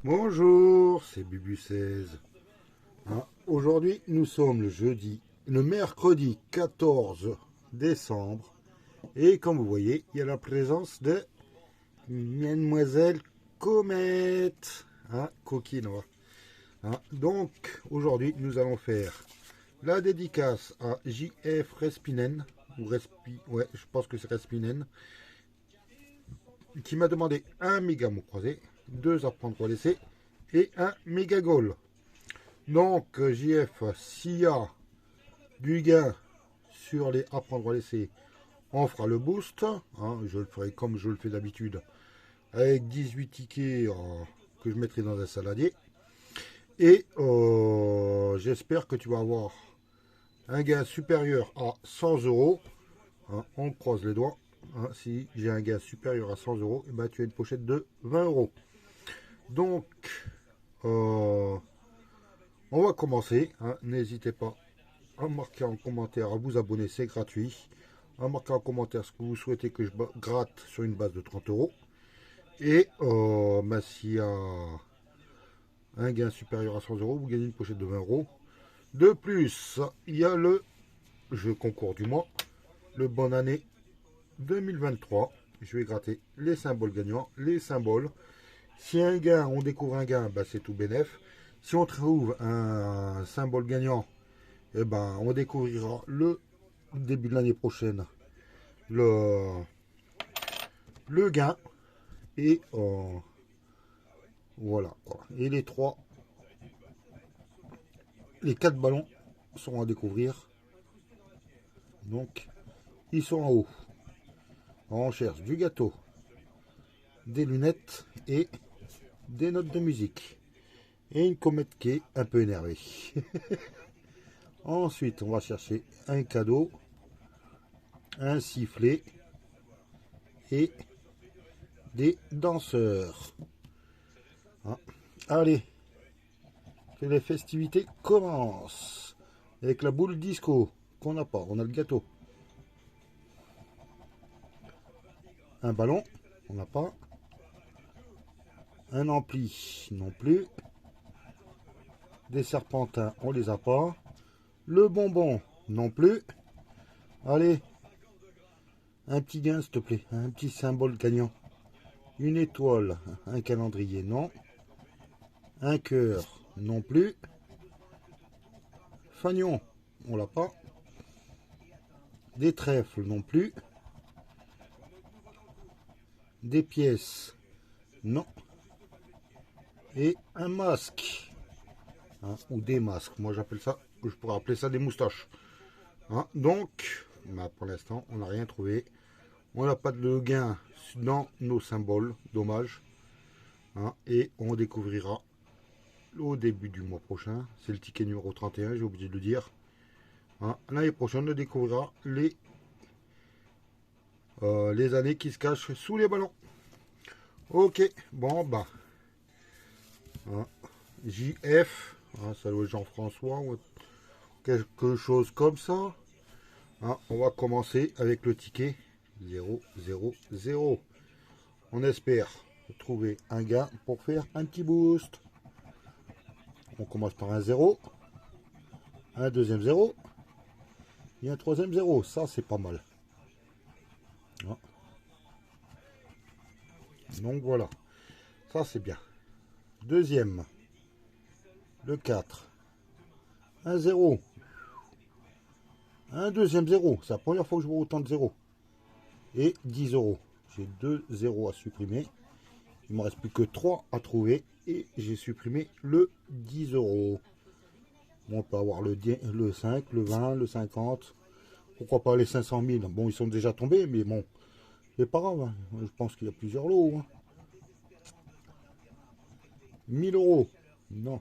Bonjour, c'est Bubu16. Aujourd'hui, nous sommes le mercredi 14 décembre. Et comme vous voyez, il y a la présence de Mademoiselle Comète, coquinois. Donc, aujourd'hui, nous allons faire la dédicace à JF Respinen, ouais, je pense que c'est Respinen, qui m'a demandé un méga mot croisé, deux à prendre ou à laisser et un méga goal. Donc, JF, s'il y a du gain sur les à prendre ou à laisser, on fera le boost. Je le ferai comme je le fais d'habitude, avec 18 tickets que je mettrai dans un saladier. Et j'espère que tu vas avoir un gain supérieur à 100 euros. On croise les doigts. Si j'ai un gain supérieur à 100 euros, et ben, tu as une pochette de 20 euros. Donc, on va commencer. N'hésitez pas à marquer en commentaire, à vous abonner, c'est gratuit. À marquer en commentaire ce que vous souhaitez que je gratte sur une base de 30 euros. Et s'il y a un gain supérieur à 100 euros, vous gagnez une pochette de 20 euros. De plus, il y a le jeu concours du mois, le bonne année 2023. Je vais gratter les symboles gagnants, les symboles. Si un gain, on découvre un gain, c'est tout bénef. Si on trouve un symbole gagnant, on découvrira le début de l'année prochaine le gain. Et voilà. Et les quatre ballons sont à découvrir. Donc, ils sont en haut. On cherche du gâteau, des lunettes et des notes de musique. Et une comète qui est un peu énervée. Ensuite, on va chercher un cadeau, un sifflet et des danseurs. Allez, que les festivités commencent. Avec la boule disco qu'on n'a pas, on a le gâteau. Un ballon, on n'a pas. Un ampli, non plus. Des serpentins, on les a pas. Le bonbon, non plus. Allez, un petit gain, s'il te plaît. Un petit symbole gagnant. Une étoile, un calendrier, non. Un cœur, non plus. Fagnon, on l'a pas. Des trèfles, non plus. Des pièces, non. Et un masque. Ou des masques. Moi, j'appelle ça, je pourrais appeler ça des moustaches. Donc, pour l'instant, on n'a rien trouvé. On n'a pas de gain dans nos symboles. Dommage. Et on découvrira au début du mois prochain. C'est le ticket numéro 31, j'ai oublié de le dire. L'année prochaine, on découvrira les années qui se cachent sous les ballons. Ok, bon, JF, ça doit être Jean-François ou quelque chose comme ça. On va commencer avec le ticket 0, 0, 0. On espère trouver un gain pour faire un petit boost. On commence par un 0, un deuxième 0 et un troisième 0. Ça, c'est pas mal. Donc voilà, ça c'est bien. Deuxième, le 4, un 0, un deuxième 0. C'est la première fois que je vois autant de 0. Et 10 euros. J'ai 2 0 à supprimer. Il ne me reste plus que 3 à trouver. Et j'ai supprimé le 10 euros. Bon, on peut avoir le 5, le 20, le 50. Pourquoi pas les 500 000. Bon, ils sont déjà tombés, mais bon, c'est pas grave. Je pense qu'il y a plusieurs lots. 1000 euros. Non.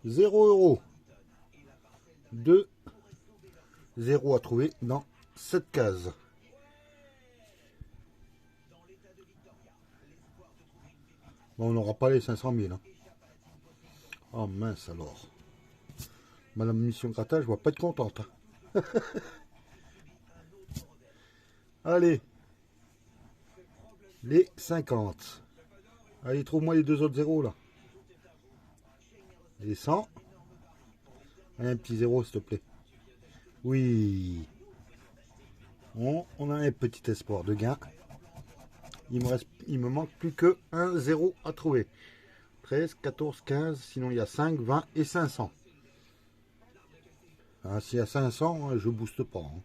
0 euros. 2 0 à trouver dans cette case. Bon, on n'aura pas les 500 000. Oh mince alors. Madame Mission Grattage, je ne vais pas être contente. Allez. les 50. Allez, trouve-moi les deux autres zéros là. Les 100. Un petit zéro, s'il te plaît. Oui. On a un petit espoir de gain. Il me manque plus que un zéro à trouver. 13, 14, 15, sinon il y a 5, 20 et 500. Hein, s'il y a 500, je booste pas. Hein.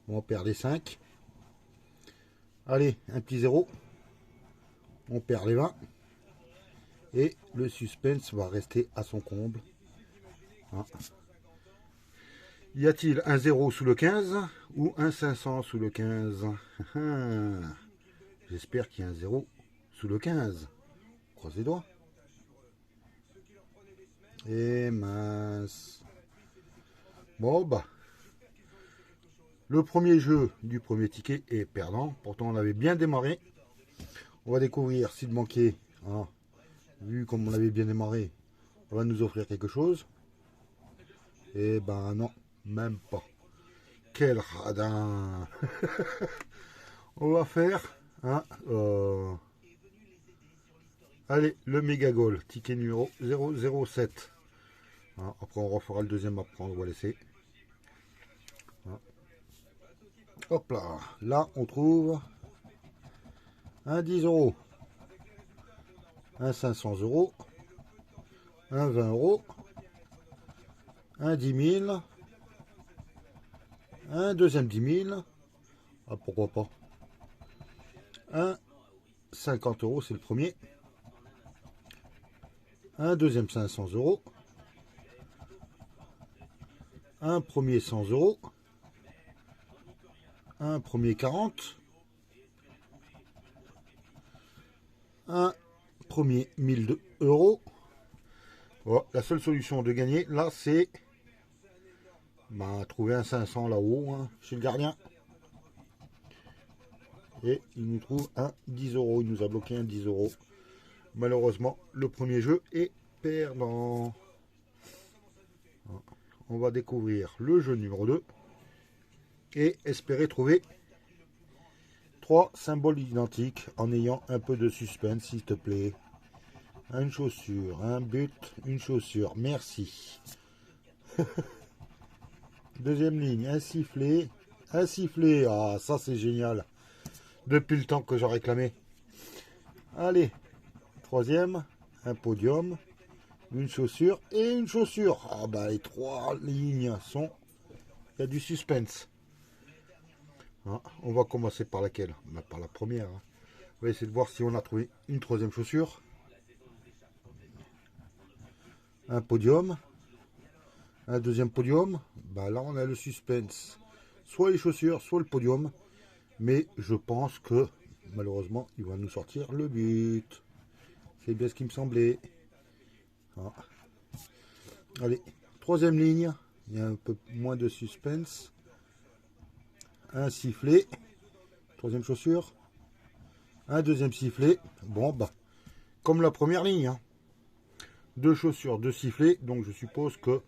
On perd les 5. Allez, un petit zéro. On perd les 20. Et le suspense va rester à son comble. Hein. Y a-t-il un 0 sous le 15 ou un 500 sous le 15? J'espère qu'il y a un 0 sous le 15. Croise les doigts. Et mince. Bon bah. Le premier jeu du premier ticket est perdant. Pourtant on avait bien démarré. On va découvrir s'il manquait. Hein, vu comme on avait bien démarré, on va nous offrir quelque chose. Et ben non, même pas. Quel radin. On va faire hein, allez, le méga goal, ticket numéro 007. Hein, après on refera le deuxième à prendre ou à laisser. Hein. Hop là, là on trouve un 10 euros, un 500 euros, un 20 euros, un 10 000, un deuxième 10 000, ah, pourquoi pas, un 50 euros, c'est le premier, un deuxième 500 euros, un premier 100 euros, un premier 40, un premier 1000 euros. Oh, la seule solution de gagner là, c'est trouver un 500 là-haut hein, chez le gardien. Et il nous trouve un 10 euros. Il nous a bloqué un 10 euros. Malheureusement, le premier jeu est perdant. On va découvrir le jeu numéro 2 et espérer trouver 3 symboles identiques en ayant un peu de suspense, s'il te plaît. Une chaussure, un but, une chaussure. Merci. Deuxième ligne, un sifflet. Un sifflet. Ah, ça c'est génial. Depuis le temps que j'en réclamais. Allez. Troisième, un podium. Une chaussure et une chaussure. Ah bah les 3 lignes sont... Il y a du suspense. Hein, on va commencer par laquelle? Par la première. Hein. On va essayer de voir si on a trouvé une troisième chaussure. Un podium. Un deuxième podium. Bah là on a le suspense. Soit les chaussures, soit le podium. Mais je pense que malheureusement il va nous sortir le but. C'est bien ce qui me semblait. Ah. Allez, troisième ligne. Il y a un peu moins de suspense. Un sifflet. Troisième chaussure. Un deuxième sifflet. Bon, bah, comme la première ligne. Hein. Deux chaussures, deux sifflets. Donc je suppose que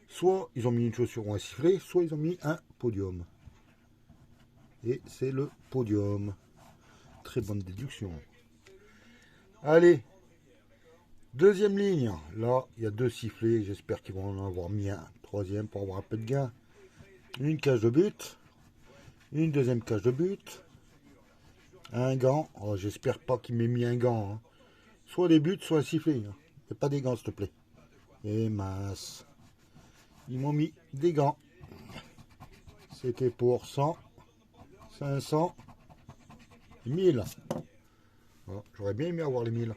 soit ils ont mis une chaussure ou un sifflet, soit ils ont mis un podium. Et c'est le podium. Très bonne déduction. Allez. Deuxième ligne. Là, il y a deux sifflets. J'espère qu'ils vont en avoir mis un troisième pour avoir un peu de gain. Une cage de but. Une deuxième cage de but. Un gant. Oh, j'espère pas qu'il m'ait mis un gant. Hein. Soit des buts, soit un sifflet. Hein. Et pas des gants, s'il te plaît. Et mince. Ils m'ont mis des gants. C'était pour 100, 500, 1000. Oh, j'aurais bien aimé avoir les 1000.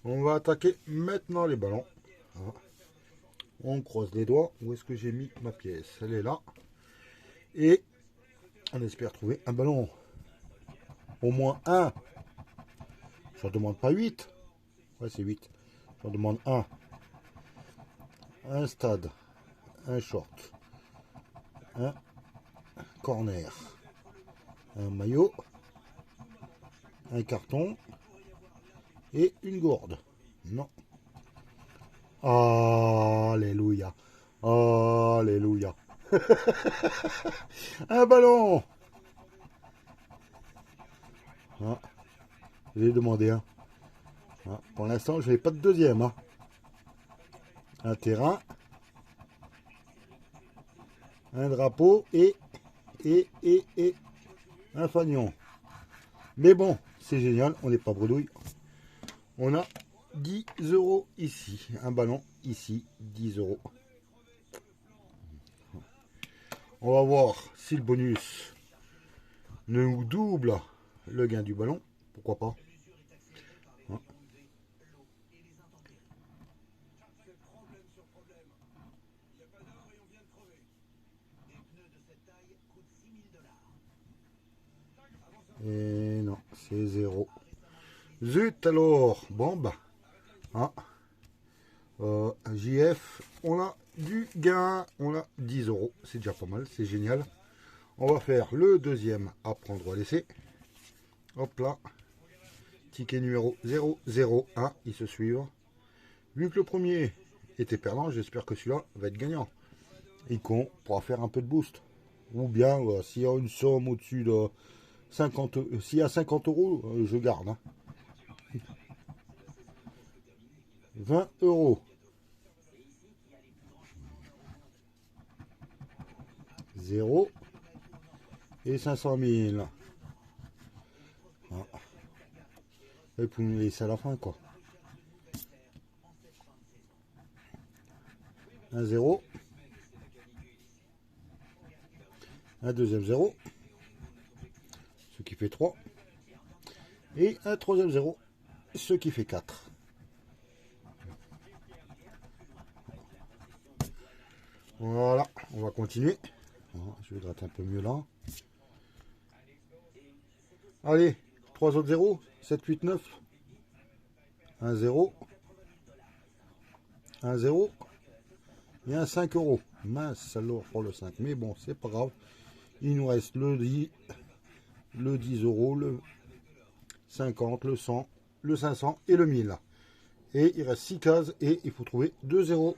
On va attaquer maintenant les ballons. Oh. On croise les doigts. Où est-ce que j'ai mis ma pièce? Elle est là. Et on espère trouver un ballon. Au moins un. Je ne demande pas 8. Ouais, c'est 8. Je demande un. Un stade. Un short. Un corner. Un maillot. Un carton. Et une gourde. Non. Alléluia. Alléluia. Un ballon. Ah, j'ai demandé un. Ah, pour l'instant, je n'ai pas de deuxième. Hein. Un terrain. Un drapeau et un fanion. Mais bon, c'est génial, on n'est pas bredouille. On a 10 € ici. Un ballon ici, 10 €. On va voir si le bonus nous double le gain du ballon. Pourquoi pas. Hein. Et non, c'est 0. Zut alors. Bon bah. Hein. JF, on a du gain. On a 10 €. C'est déjà pas mal, c'est génial. On va faire le deuxième à prendre ou à laisser. Hop là. Ticket numéro 001, ils se suivent. Vu que le premier était perdant, j'espère que celui-là va être gagnant. Et qu'on pourra faire un peu de boost. Ou bien, s'il y a une somme au-dessus de 50, s'il y a 50 €, je garde. Hein. 20 €. 0 et 500 000. Ah. Et puis nous laisser à la fin, quoi. Un 0. Un deuxième 0. Ce qui fait 3. Et un troisième 0. Ce qui fait 4. Voilà, on va continuer. Je vais gratter un peu mieux là. Allez, 3 autres 0. 7, 8, 9. 1 0. 1 0. Et un 5 €. Mince alors pour le 5. Mais bon, c'est pas grave. Il nous reste le 10 €, le 50, le 100, le 500 et le 1000. Et il reste 6 cases et il faut trouver 2 0.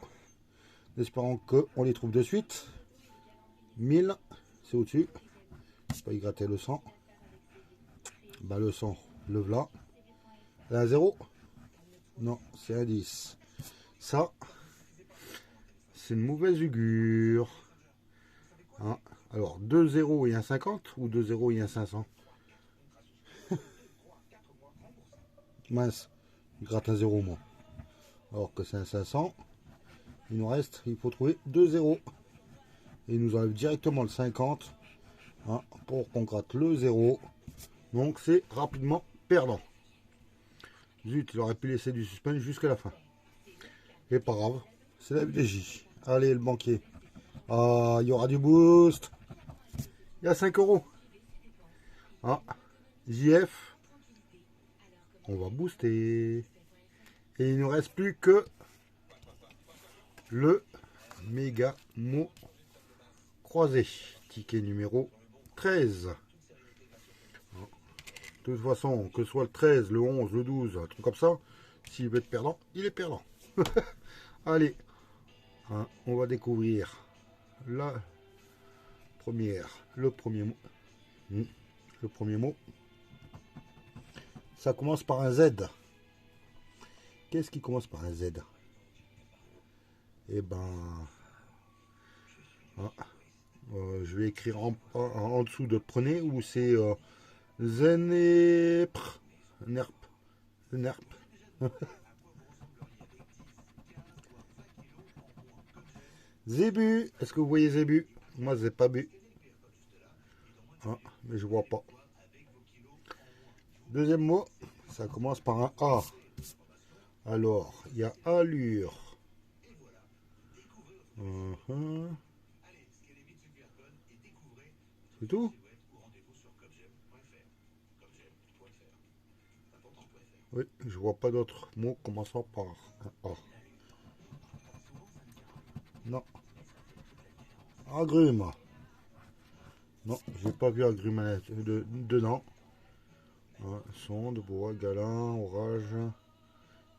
Espérons qu'on les trouve de suite. 1000, c'est au-dessus. Je vais pas y gratter le 100. Bah, le 100, le v'là. Un 0. Non, c'est un 10. Ça, c'est une mauvaise augure. Hein. Alors, 2 0 et un 50 ou 2 0 et un 500. Mince, il gratte un 0 moi. Alors que c'est un 500. Il nous reste, il faut trouver 2 0. Et il nous enlève directement le 50. Hein, pour qu'on gratte le 0. Donc c'est rapidement perdant. Zut, il aurait pu laisser du suspense jusqu'à la fin. Et pas grave, c'est la FDJ. Allez, le banquier. Ah, il y aura du boost. Il y a 5 €. Ah, JF. On va booster. Et il ne nous reste plus que le méga mot croisé. Ticket numéro 13. De toute façon, que ce soit le 13, le 11, le 12, un truc comme ça, s'il veut être perdant, il est perdant. Allez, hein, on va découvrir la première, le premier mot. Le premier mot. Ça commence par un Z. Qu'est-ce qui commence par un Z? Eh ben, ah, je vais écrire en dessous de prenez où c'est Zenepr. Nerp. Nerp. Zébu. Est-ce que vous voyez Zébu? Moi, j'ai pas bu. Ah, mais je vois pas. Deuxième mot, ça commence par un A. Alors, il y a allure. C'est tout? Oui, je vois pas d'autres mots commençant par un A. Non. Agrume. Non, j'ai pas vu agrume dedans. Sonde, bois, galin, orage,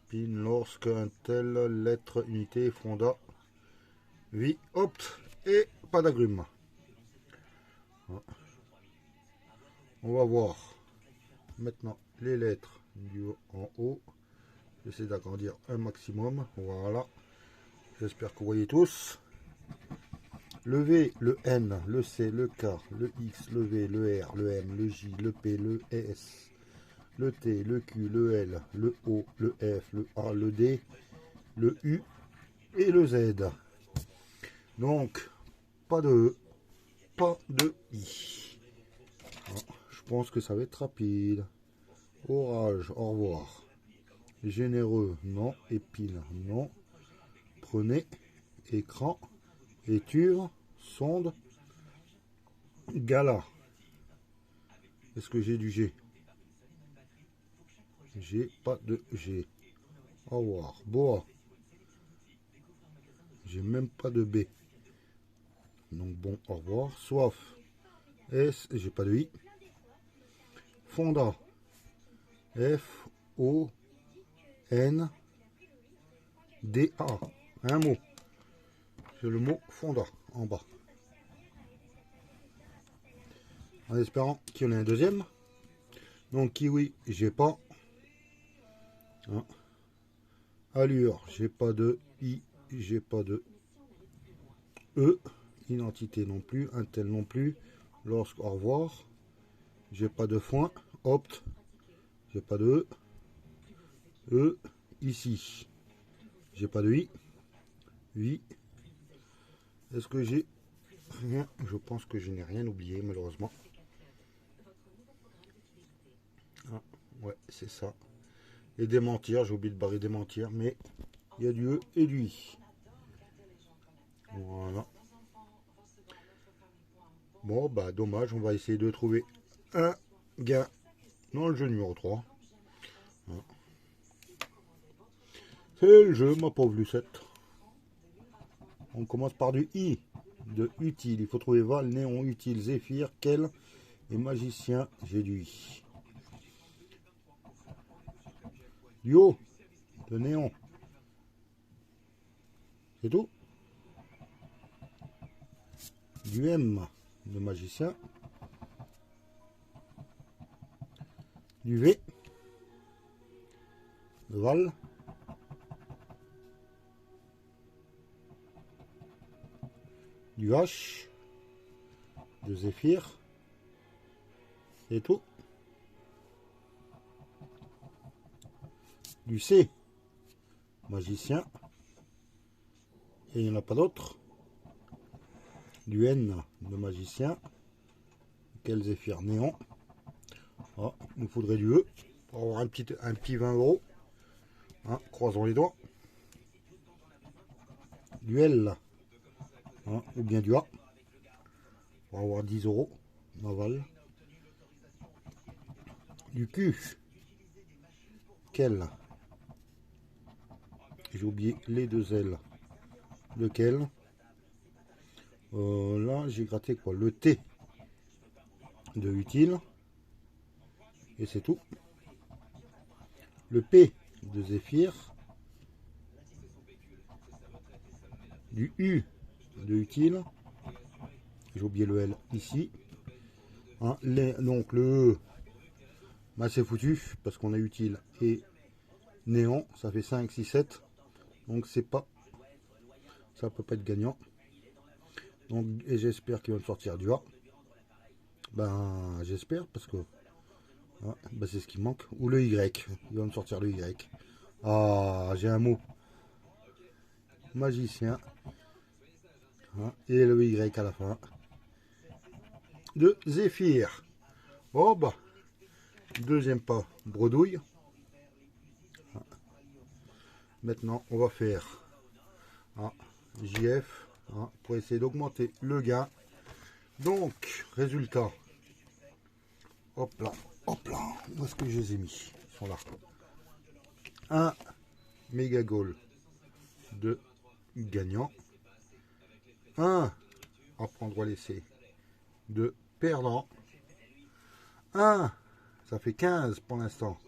pin, lorsque un tel lettre, unité, fonda, vie, opte et pas d'agrumes. On va voir maintenant les lettres du haut en haut. J'essaie d'agrandir un maximum. Voilà. J'espère que vous voyez tous. Le V, le N, le C, le K, le X, le V, le R, le M, le J, le P, le S, le T, le Q, le L, le O, le F, le A, le D, le U et le Z. Donc, pas de E, pas de I. Je pense que ça va être rapide. Orage, au revoir. Généreux, non. Épine, non. Prenez, écran, éture, sonde, gala. Est-ce que j'ai du G? J'ai pas de G. Au revoir. Boa. J'ai même pas de B. Donc bon, au revoir. Soif. S, j'ai pas de I. Fonda. F, O, N, D, A. Un mot. C'est le mot Fonda en bas. En espérant qu'il y en ait un deuxième. Donc kiwi, j'ai pas. Hein. Allure, j'ai pas de I, j'ai pas de E. Identité non plus, un tel non plus. Lorsque, au revoir. J'ai pas de foin. Opt, j'ai pas de E. E, ici. J'ai pas de I. Oui. Est-ce que j'ai rien? Je pense que je n'ai rien oublié, malheureusement. Ah, ouais, c'est ça. Et démentir, j'ai oublié de barrer démentir, mais il y a du E et du I. Voilà. Bon, bah dommage, on va essayer de trouver un gain dans le jeu numéro 3. C'est le jeu, ma pauvre Lucette. On commence par du I, de utile. Il faut trouver Val, Néon, utile, Zéphyr, Quel et Magicien. J'ai du I. Du O, de Néon. C'est tout. Du M, de Magicien. Du V, de Val. Du H, de Zéphyr. C'est tout. Du C, Magicien. Et il n'y en a pas d'autre. Du N, de Magicien. Quel Zéphyr, Néon. Ah, il nous faudrait du E pour avoir un petit 20 €. Hein, croisons les doigts. Du L, hein, ou bien du A. On va avoir 10 € naval. Du Q. Quel? J'ai oublié les deux L. Lequel? Là, j'ai gratté quoi? Le T de utile. Et c'est tout. Le P de Zéphyr. Du U de utile. J'ai oublié le L ici. Hein, donc le E, bah, c'est foutu parce qu'on a utile et néon. Ça fait 5, 6, 7. Donc c'est pas. Ça peut pas être gagnant. Donc, et j'espère qu'il va me sortir du A. Ben j'espère parce que ah, ben, c'est ce qui manque. Ou le Y. Il va me sortir le Y. Ah, j'ai un mot. Magicien. Hein, et le Y à la fin. De Zéphyr. Oh bah. Deuxième pas. Bredouille. Maintenant, on va faire JF pour essayer d'augmenter le gain. Donc, résultat. Hop là. Hop là. Où est-ce que je les ai mis? Ils sont là. Un méga goal de gagnant. Un à prendre ou à laisser de perdant. Un, ça fait 15 pour l'instant.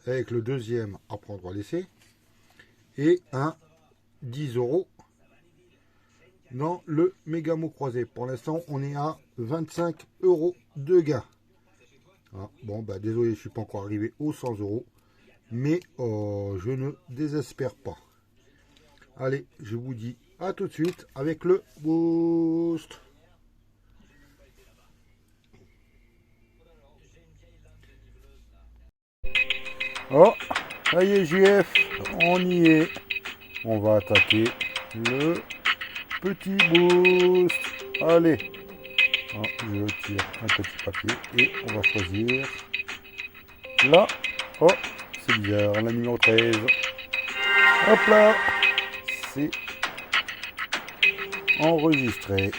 Avec le deuxième à prendre ou à laisser. Et un 10 € dans le méga mot croisé. Pour l'instant, on est à 25 € de gain. Ah, bon, bah désolé, je suis pas encore arrivé aux 100 €, mais je ne désespère pas. Allez, je vous dis à tout de suite avec le boost. Oh, ça y est, JF, on y est. On va attaquer le petit boost. Allez. Oh, je tire un petit papier et on va choisir là. Oh, c'est bizarre, la numéro 13. Hop là, c'est enregistré.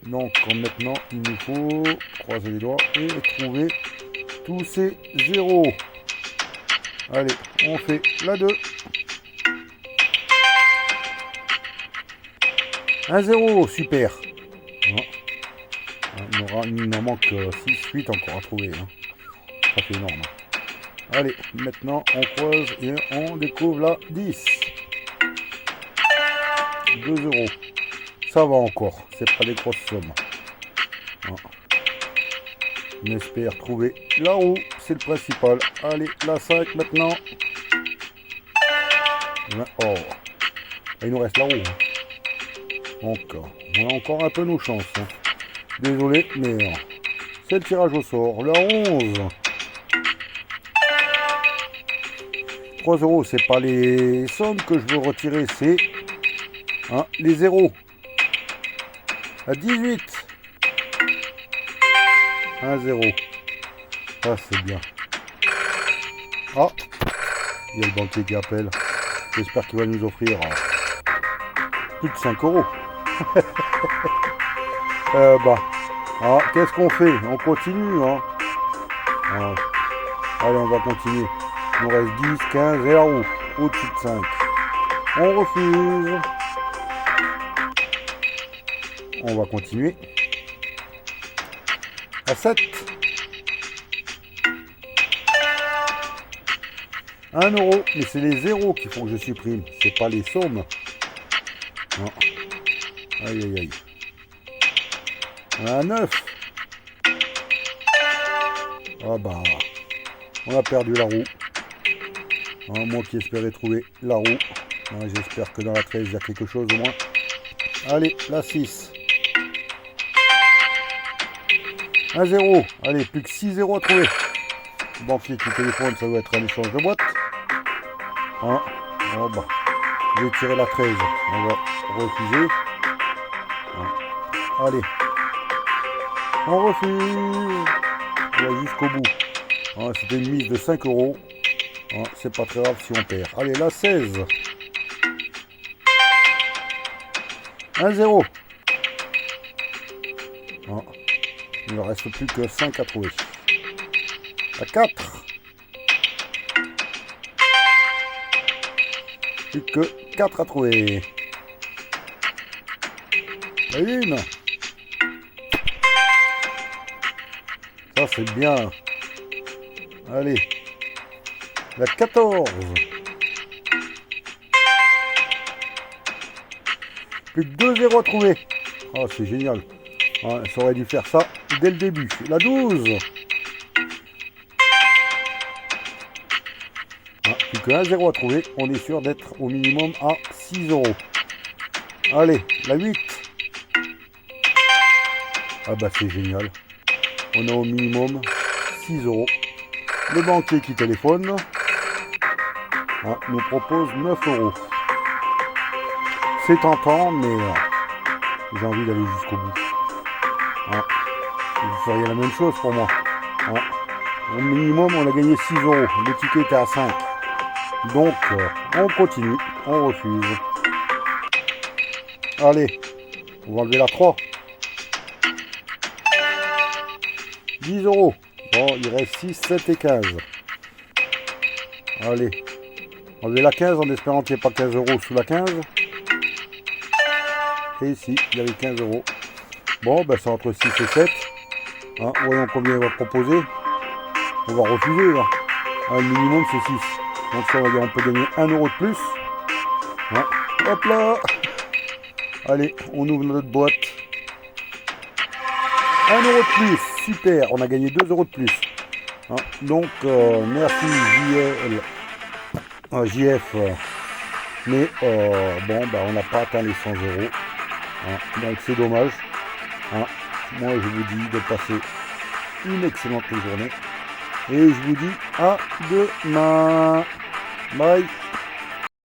Donc maintenant, il nous faut croiser les doigts et trouver tous ces zéros. Allez, on fait la 2. 1 0, super. Il en manque 6, 8 encore à trouver. Hein. Ça fait énorme. Allez, maintenant on croise et on découvre la 10. 2 €. Ça va encore, c'est pas des grosses sommes. On espère trouver la roue, c'est le principal. Allez, la 5 maintenant. Oh, il nous reste la roue. Donc, on a encore un peu nos chances. Hein. Désolé, mais c'est le tirage au sort. La 11. 3 €, c'est pas les sommes que je veux retirer, c'est les zéros. À 18. 1 0. Ah, c'est bien. Ah, il y a le banquier qui appelle. J'espère qu'il va nous offrir plus de 5 €. Qu'est-ce qu'on fait? On continue. Allez, on va continuer. Il nous reste 10, 15 et la roue. Au-dessus de 5. On refuse. On va continuer. À 7. 1 €. Mais c'est les zéros qui font que je supprime. C'est pas les sommes. Non. Aïe aïe aïe. On a 9. Ah bah. On a perdu la roue. Moi qui espérais trouver la roue. J'espère que dans la 13 il y a quelque chose au moins. Allez, la 6. 1 0. Allez, plus que 6 € à trouver. Le banquier qui téléphone, ça doit être un échange de boîte. Oh bah. Je vais tirer la 13. On va refuser. Allez. On refuse. On va jusqu'au bout. C'était une mise de 5 €. C'est pas très grave si on perd. Allez, la 16. 1 0. Il ne reste plus que 5 à trouver. La 4. Plus que 4 à trouver. La 1. Ça c'est bien. Allez. La 14. Plus que 2 € à trouver. Oh, c'est génial. Ça aurait dû faire ça dès le début. La 12. Plus que 1 0 à trouver. On est sûr d'être au minimum à 6 €. Allez, la 8. Ah bah c'est génial. On a au minimum 6 €. Le banquier qui téléphone nous propose 9 €. C'est tentant, mais j'ai envie d'aller jusqu'au bout. Vous feriez la même chose pour moi. Au minimum, on a gagné 6 €. Le ticket était à 5. Donc, on continue. On refuse. Allez, on va enlever la 3. 10 €. Bon, il reste 6, 7 et 15. Allez. Enlever la 15 en espérant qu'il n'y ait pas 15 € sous la 15. Et ici, il y avait 15 €. Bon, ben c'est entre 6 et 7. Voyons combien il va proposer. On va refuser. Le minimum, c'est 6. Donc ça, on va dire on peut gagner 1 € de plus. Hop là. Allez, on ouvre notre boîte. 1 euro de plus, super, on a gagné 2 euros de plus. Hein, donc, merci JF. Mais bon, bah, on n'a pas atteint les 100 euros. Hein, donc c'est dommage. Hein. Moi je vous dis de passer une excellente journée. Et je vous dis à demain. Bye.